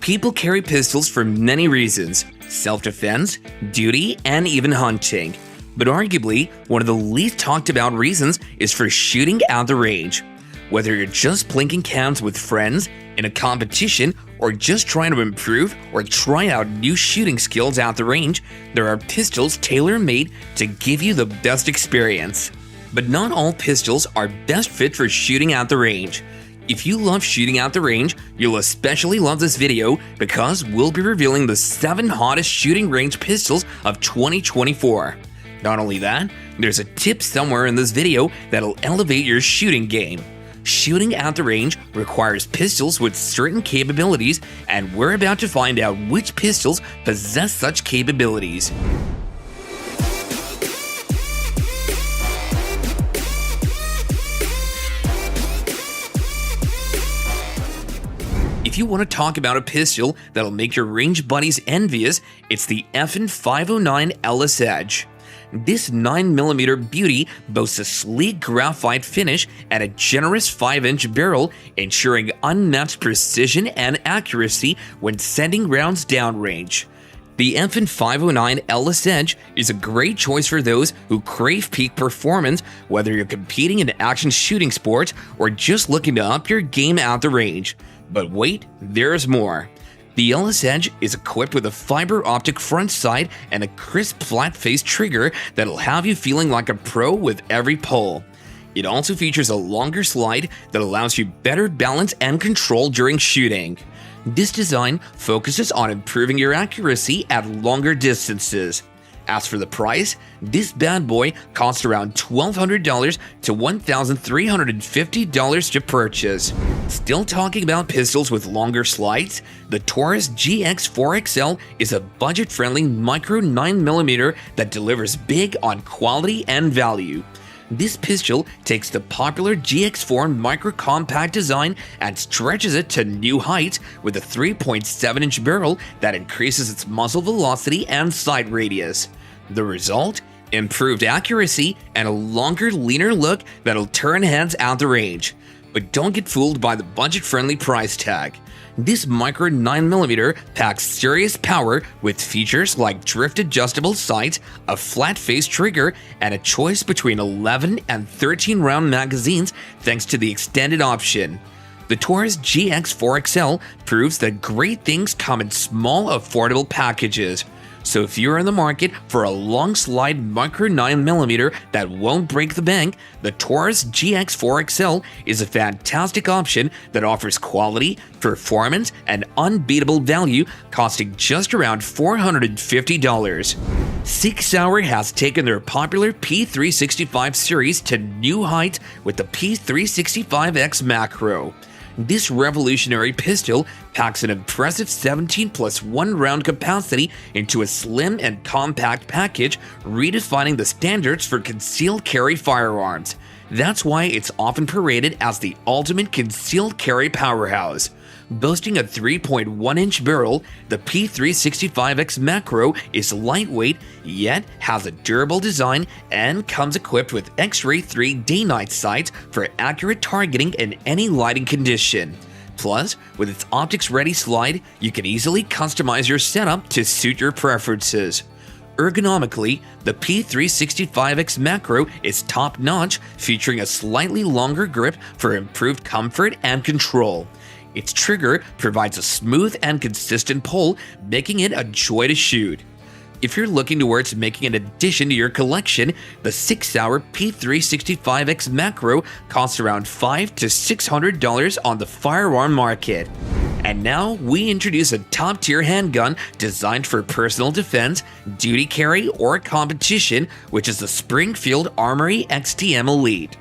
People carry pistols for many reasons: self-defense, duty, and even hunting. But arguably, one of the least talked about reasons is for shooting at the range. Whether you're just plinking cans with friends, in a competition, or just trying to improve or try out new shooting skills at the range, there are pistols tailor-made to give you the best experience. But not all pistols are best fit for shooting at the range. If you love shooting at the range, you'll especially love this video because we'll be revealing the 7 hottest shooting range pistols of 2024. Not only that, there's a tip somewhere in this video that'll elevate your shooting game. Shooting at the range requires pistols with certain capabilities, and we're about to find out which pistols possess such capabilities. If you want to talk about a pistol that'll make your range buddies envious, it's the FN509 LS Edge. This 9mm beauty boasts a sleek graphite finish and a generous 5-inch barrel, ensuring unmatched precision and accuracy when sending rounds downrange. The FN509 LS Edge is a great choice for those who crave peak performance, whether you're competing in action shooting sports or just looking to up your game at the range. But wait, there's more. The LS Edge is equipped with a fiber optic front sight and a crisp flat-faced trigger that'll have you feeling like a pro with every pull. It also features a longer slide that allows you better balance and control during shooting. This design focuses on improving your accuracy at longer distances. As for the price, this bad boy costs around $1,200 to $1,350 to purchase. Still talking about pistols with longer slides? The Taurus GX4XL is a budget-friendly micro 9mm that delivers big on quality and value. This pistol takes the popular GX4 micro-compact design and stretches it to new heights with a 3.7-inch barrel that increases its muzzle velocity and sight radius. The result? Improved accuracy and a longer, leaner look that'll turn heads at the range. But don't get fooled by the budget-friendly price tag. This micro 9mm packs serious power with features like drift adjustable sights, a flat-faced trigger, and a choice between 11 and 13 round magazines thanks to the extended option. The Taurus GX4XL proves that great things come in small, affordable packages. So if you're in the market for a long slide micro 9mm that won't break the bank, the Taurus GX4XL is a fantastic option that offers quality, performance, and unbeatable value, costing just around $450. Sauer has taken their popular P365 series to new heights with the P365X Macro. This revolutionary pistol packs an impressive 17+1 round capacity into a slim and compact package, redefining the standards for concealed carry firearms. That's why it's often paraded as the ultimate concealed carry powerhouse. Boasting a 3.1-inch barrel, the P365X Macro is lightweight, yet has a durable design and comes equipped with X-Ray 3 day-night sights for accurate targeting in any lighting condition. Plus, with its optics-ready slide, you can easily customize your setup to suit your preferences. Ergonomically, the P365X Macro is top-notch, featuring a slightly longer grip for improved comfort and control. Its trigger provides a smooth and consistent pull, making it a joy to shoot. If you're looking towards making an addition to your collection, the Sauer P365X Macro costs around $500 to $600 on the firearm market. And now we introduce a top-tier handgun designed for personal defense, duty carry, or competition, which is the Springfield Armory XTM Elite.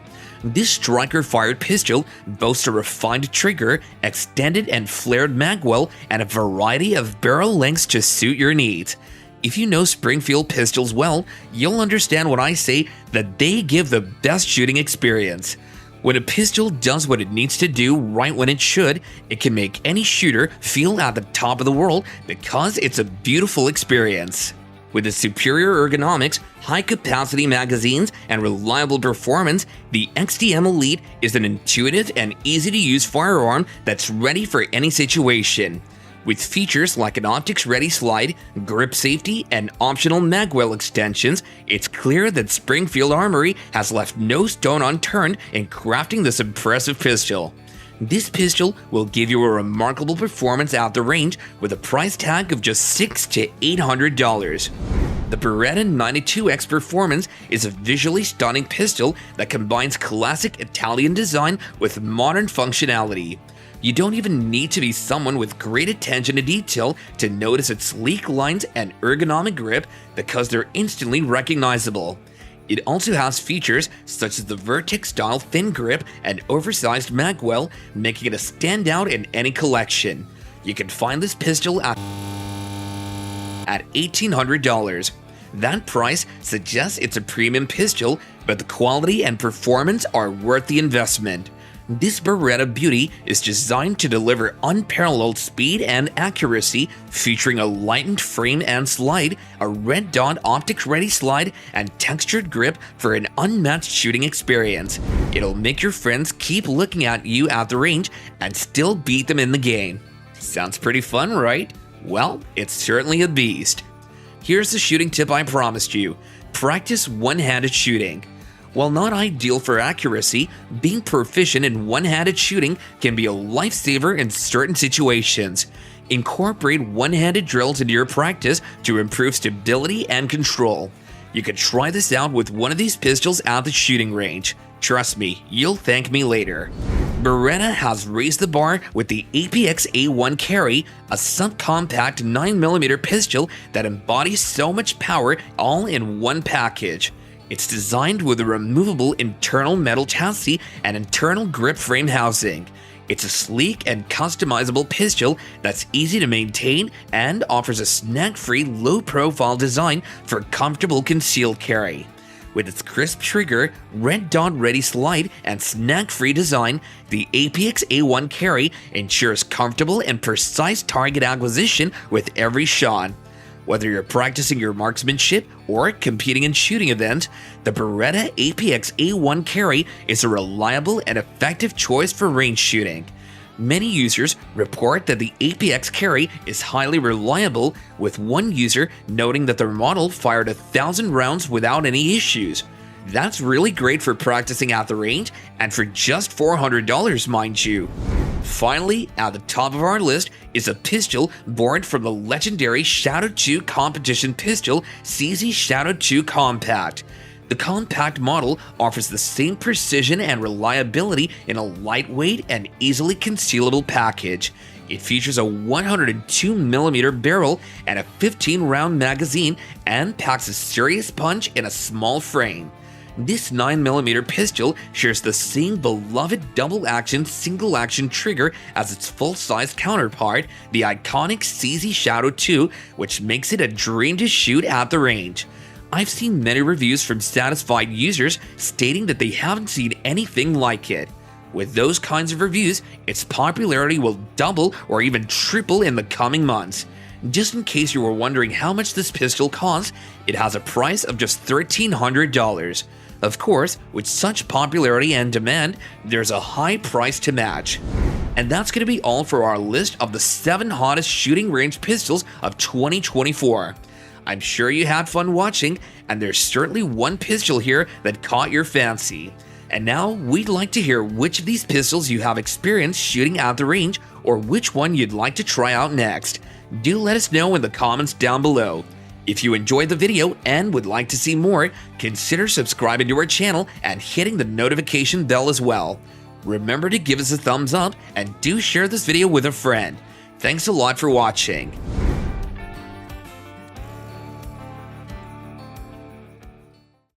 This striker-fired pistol boasts a refined trigger, extended and flared magwell, and a variety of barrel lengths to suit your needs. If you know Springfield pistols well, you'll understand when I say that they give the best shooting experience. When a pistol does what it needs to do right when it should, it can make any shooter feel at the top of the world because it's a beautiful experience. With its superior ergonomics, high-capacity magazines, and reliable performance, the XTM Elite is an intuitive and easy-to-use firearm that's ready for any situation. With features like an optics-ready slide, grip safety, and optional magwell extensions, it's clear that Springfield Armory has left no stone unturned in crafting this impressive pistol. This pistol will give you a remarkable performance at the range with a price tag of just $600 to $800. The Beretta 92X Performance is a visually stunning pistol that combines classic Italian design with modern functionality. You don't even need to be someone with great attention to detail to notice its sleek lines and ergonomic grip because they're instantly recognizable. It also has features such as the Vertex-style thin grip and oversized magwell, making it a standout in any collection. You can find this pistol at $1,800. That price suggests it's a premium pistol, but the quality and performance are worth the investment. This Beretta beauty is designed to deliver unparalleled speed and accuracy, featuring a lightened frame and slide, a red dot optics-ready slide, and textured grip for an unmatched shooting experience. It'll make your friends keep looking at you at the range and still beat them in the game. Sounds pretty fun, right? Well, it's certainly a beast. Here's the shooting tip I promised you. Practice one-handed shooting. While not ideal for accuracy, being proficient in one-handed shooting can be a lifesaver in certain situations. Incorporate one-handed drills into your practice to improve stability and control. You can try this out with one of these pistols at the shooting range. Trust me, you'll thank me later. Beretta has raised the bar with the APX A1 Carry, a subcompact 9mm pistol that embodies so much power all in one package. It's designed with a removable internal metal chassis and internal grip frame housing. It's a sleek and customizable pistol that's easy to maintain and offers a snag-free, low-profile design for comfortable concealed carry. With its crisp trigger, red dot-ready slide, and snag-free design, the APX A1 Carry ensures comfortable and precise target acquisition with every shot. Whether you're practicing your marksmanship or competing in shooting events, the Beretta APX A1 Carry is a reliable and effective choice for range shooting. Many users report that the APX Carry is highly reliable, with one user noting that their model fired 1,000 rounds without any issues. That's really great for practicing at the range, and for just $400, mind you. Finally, at the top of our list is a pistol born from the legendary Shadow 2 competition pistol, CZ Shadow 2 Compact. The compact model offers the same precision and reliability in a lightweight and easily concealable package. It features a 102mm barrel and a 15-round magazine and packs a serious punch in a small frame. This 9mm pistol shares the same beloved double-action, single-action trigger as its full-size counterpart, the iconic CZ Shadow 2, which makes it a dream to shoot at the range. I've seen many reviews from satisfied users stating that they haven't seen anything like it. With those kinds of reviews, its popularity will double or even triple in the coming months. Just in case you were wondering how much this pistol costs, it has a price of just $1,300. Of course, with such popularity and demand, there's a high price to match. And that's going to be all for our list of the 7 hottest shooting range pistols of 2024. I'm sure you had fun watching, and there's certainly one pistol here that caught your fancy. And now we'd like to hear which of these pistols you have experienced shooting at the range, or which one you'd like to try out next. Do let us know in the comments down below. If you enjoyed the video and would like to see more, consider subscribing to our channel and hitting the notification bell as well. Remember to give us a thumbs up and do share this video with a friend. Thanks a lot for watching.